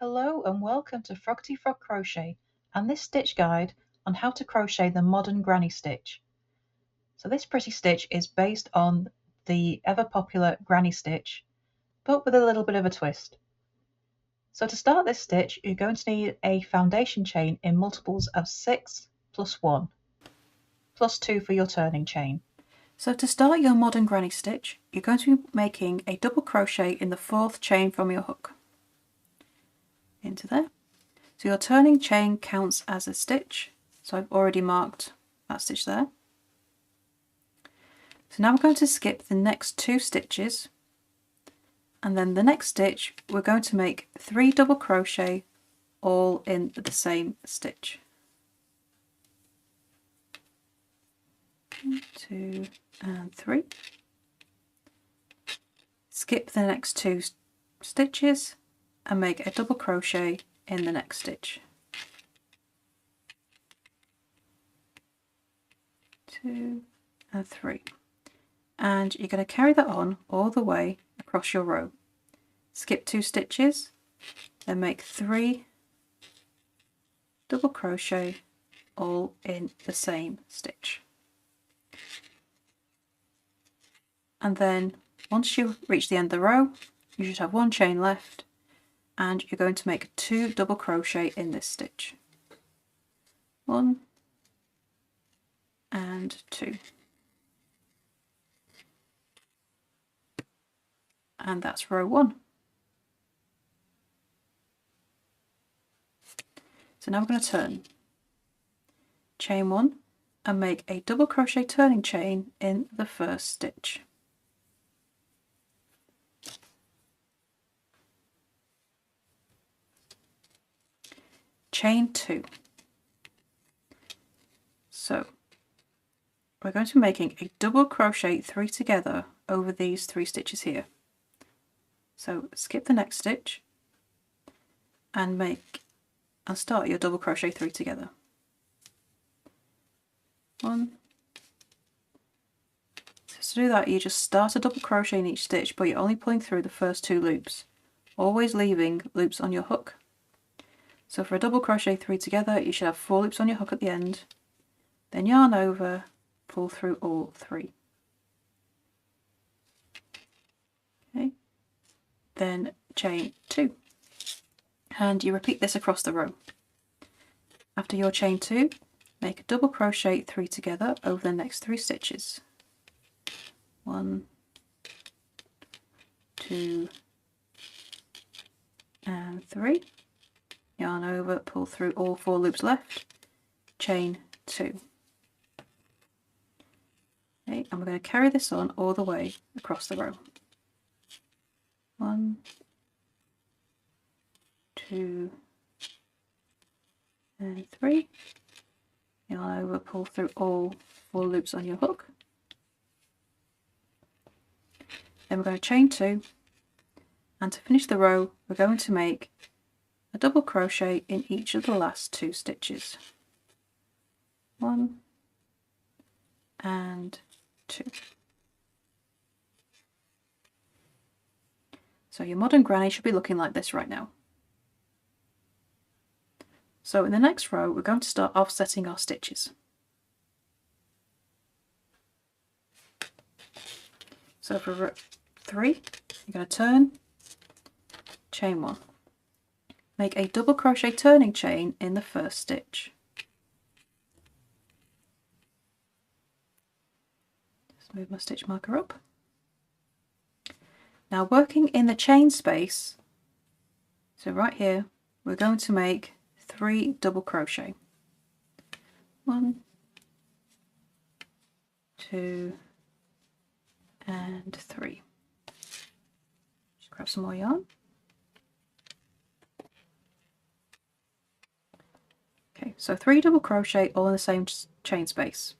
Hello and welcome to Frogty Frog Crochet and this stitch guide on how to crochet the modern granny stitch. So this pretty stitch is based on the ever popular granny stitch, but with a little bit of a twist. So to start this stitch, you're going to need a foundation chain in multiples of 6 plus 1 plus 2 for your turning chain. So to start your modern granny stitch, you're going to be making a double crochet in the 4th chain from your hook into there. So your turning chain counts as a stitch, so I've already marked that stitch there. So now we're going to skip the next 2 stitches, and then the next stitch we're going to make 3 double crochet all in the same stitch. 1, 2 and 3. Skip the next 2 stitches and make a double crochet in the next stitch. 2 and 3. And you're going to carry that on all the way across your row. Skip 2 stitches, then make 3 double crochet all in the same stitch. And then once you reach the end of the row, you should have 1 chain left, and you're going to make 2 double crochet in this stitch. 1 and 2. And that's row 1. So now we're going to turn. Chain 1 and make a double crochet turning chain in the first stitch. Chain 2. So we're going to be making a double crochet 3 together over these 3 stitches here. So skip the next stitch and start your double crochet 3 together. 1. So to do that, you just start a double crochet in each stitch, but you're only pulling through the first 2 loops, always leaving loops on your hook. So for a double crochet 3 together, you should have 4 loops on your hook at the end, then yarn over, pull through all 3. Okay, then chain 2, and you repeat this across the row. After your chain 2, make a double crochet 3 together over the next 3 stitches. 1, 2 and 3. Yarn over, pull through all 4 loops left, chain 2. Okay, and we're going to carry this on all the way across the row. 1, 2 and 3. Yarn over, pull through all 4 loops on your hook. Then we're going to chain 2, and to finish the row we're going to make a double crochet in each of the last 2 stitches. 1 and 2. So your modern granny should be looking like this right now. So in the next row we're going to start offsetting our stitches. So for row 3 you're going to turn, chain 1. Make a double crochet turning chain in the first stitch. Just move my stitch marker up. Now working in the chain space, so right here, we're going to make 3 double crochet. 1, 2 and 3. Just grab some more yarn. Okay, so 3 double crochet all in the same chain space,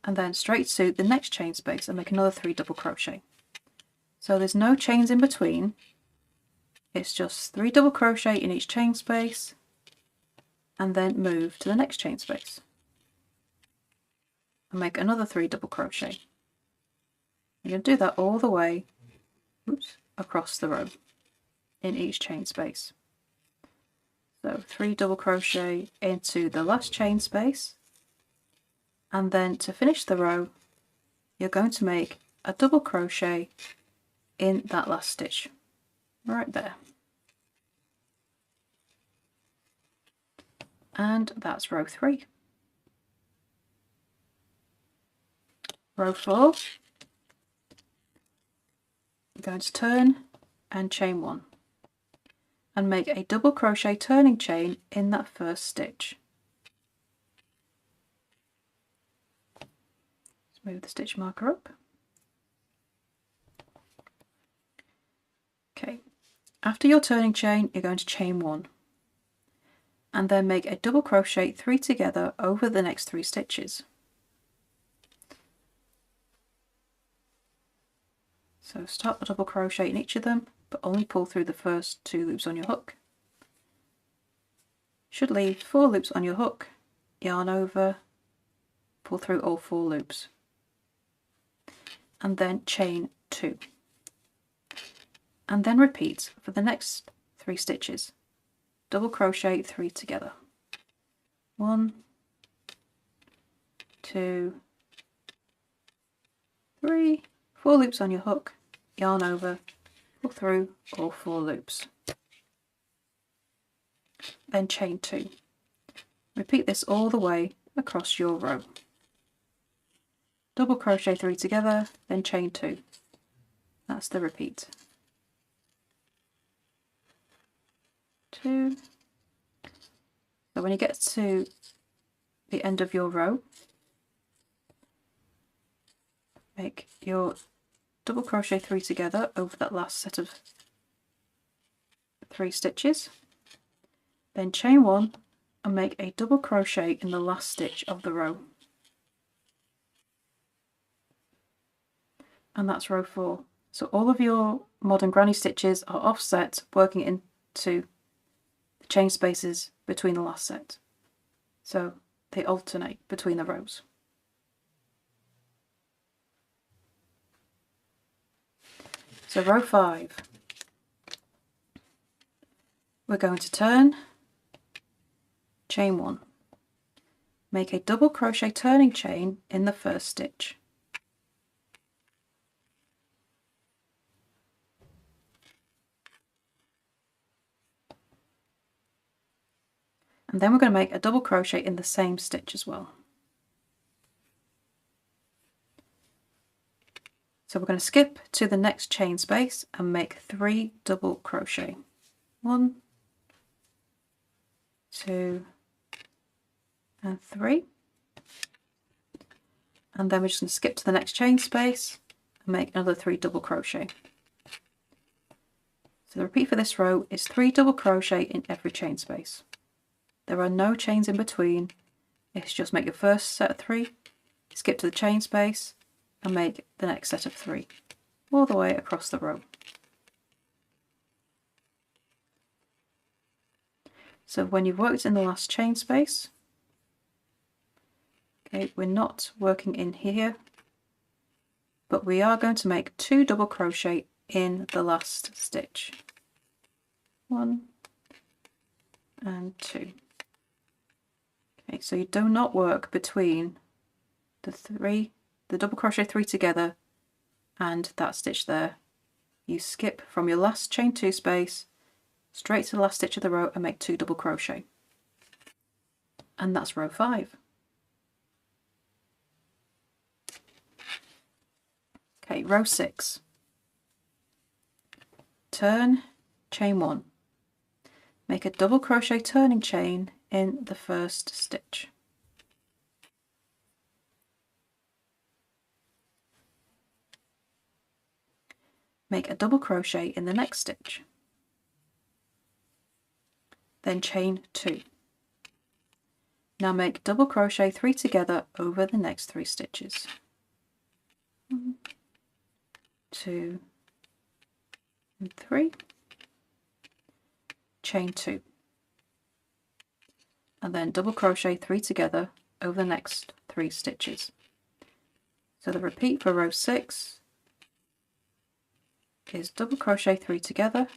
and then straight to the next chain space and make another 3 double crochet. So there's no chains in between, it's just 3 double crochet in each chain space and then move to the next chain space and make another 3 double crochet. You're going to do that all the way across the row. in each chain space. So 3 double crochet into the last chain space, and then to finish the row you're going to make a double crochet in that last stitch right there. And that's row 3. Row 4, you're going to turn and chain 1 and make a double crochet turning chain in that first stitch. Let's move the stitch marker up. Okay, after your turning chain you're going to chain 1 and then make a double crochet 3 together over the next 3 stitches. So start a double crochet in each of them, but only pull through the first 2 loops on your hook. Should leave 4 loops on your hook, yarn over, pull through all 4 loops, and then chain 2. And then repeat for the next 3 stitches. Double crochet 3 together. 1, 2, 3, 4 loops on your hook, yarn over, pull through all 4 loops. Then chain 2. Repeat this all the way across your row. Double crochet 3 together, then chain 2. That's the repeat. 2. So when you get to the end of your row, make your double crochet 3 together over that last set of 3 stitches, then chain 1 and make a double crochet in the last stitch of the row. And that's row 4. So all of your modern granny stitches are offset, working into the chain spaces between the last set. So they alternate between the rows. So row 5, we're going to turn, chain 1, make a double crochet turning chain in the first stitch. And then we're going to make a double crochet in the same stitch as well. So we're going to skip to the next chain space and make 3 double crochet. 1, 2, and 3. And then we're just going to skip to the next chain space and make another 3 double crochet. So the repeat for this row is 3 double crochet in every chain space. There are no chains in between. It's just make your first set of 3, skip to the chain space, and make the next set of 3 all the way across the row. So when you've worked in the last chain space, okay, we're not working in here, but we are going to make 2 double crochet in the last stitch. 1 and 2. Okay, so you do not work between the double crochet 3 together and that stitch there. You skip from your last chain 2 space straight to the last stitch of the row and make 2 double crochet. And that's row 5. Okay, row 6. Turn, chain 1. Make a double crochet turning chain in the first stitch. Make a double crochet in the next stitch. Then chain 2. Now make double crochet 3 together over the next 3 stitches. 1, 2, and 3. Chain 2. And then double crochet 3 together over the next 3 stitches. So the repeat for row 6 is double crochet 3 together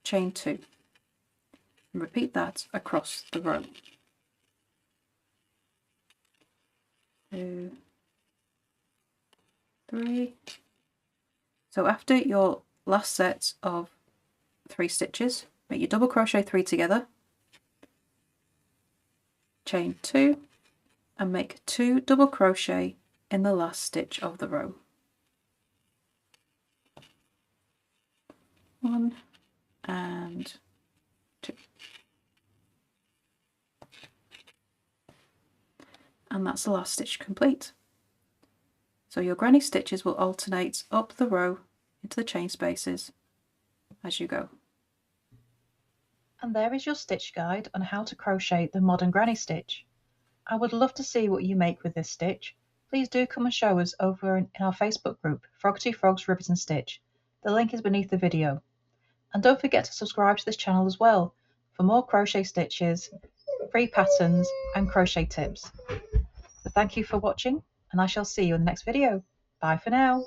chain 2, and repeat that across the row. 2, 3. So after your last set of 3 stitches, make your double crochet 3 together, chain 2, and make 2 double crochet in the last stitch of the row. 1 and 2. And that's the last stitch complete. So your granny stitches will alternate up the row into the chain spaces as you go. And there is your stitch guide on how to crochet the modern granny stitch. I would love to see what you make with this stitch. Please do come and show us over in our Facebook group, Frog2 Frogs Ribbons and Stitch. The link is beneath the video. And don't forget to subscribe to this channel as well for more crochet stitches, free patterns and crochet tips. So thank you for watching, and I shall see you in the next video. Bye for now.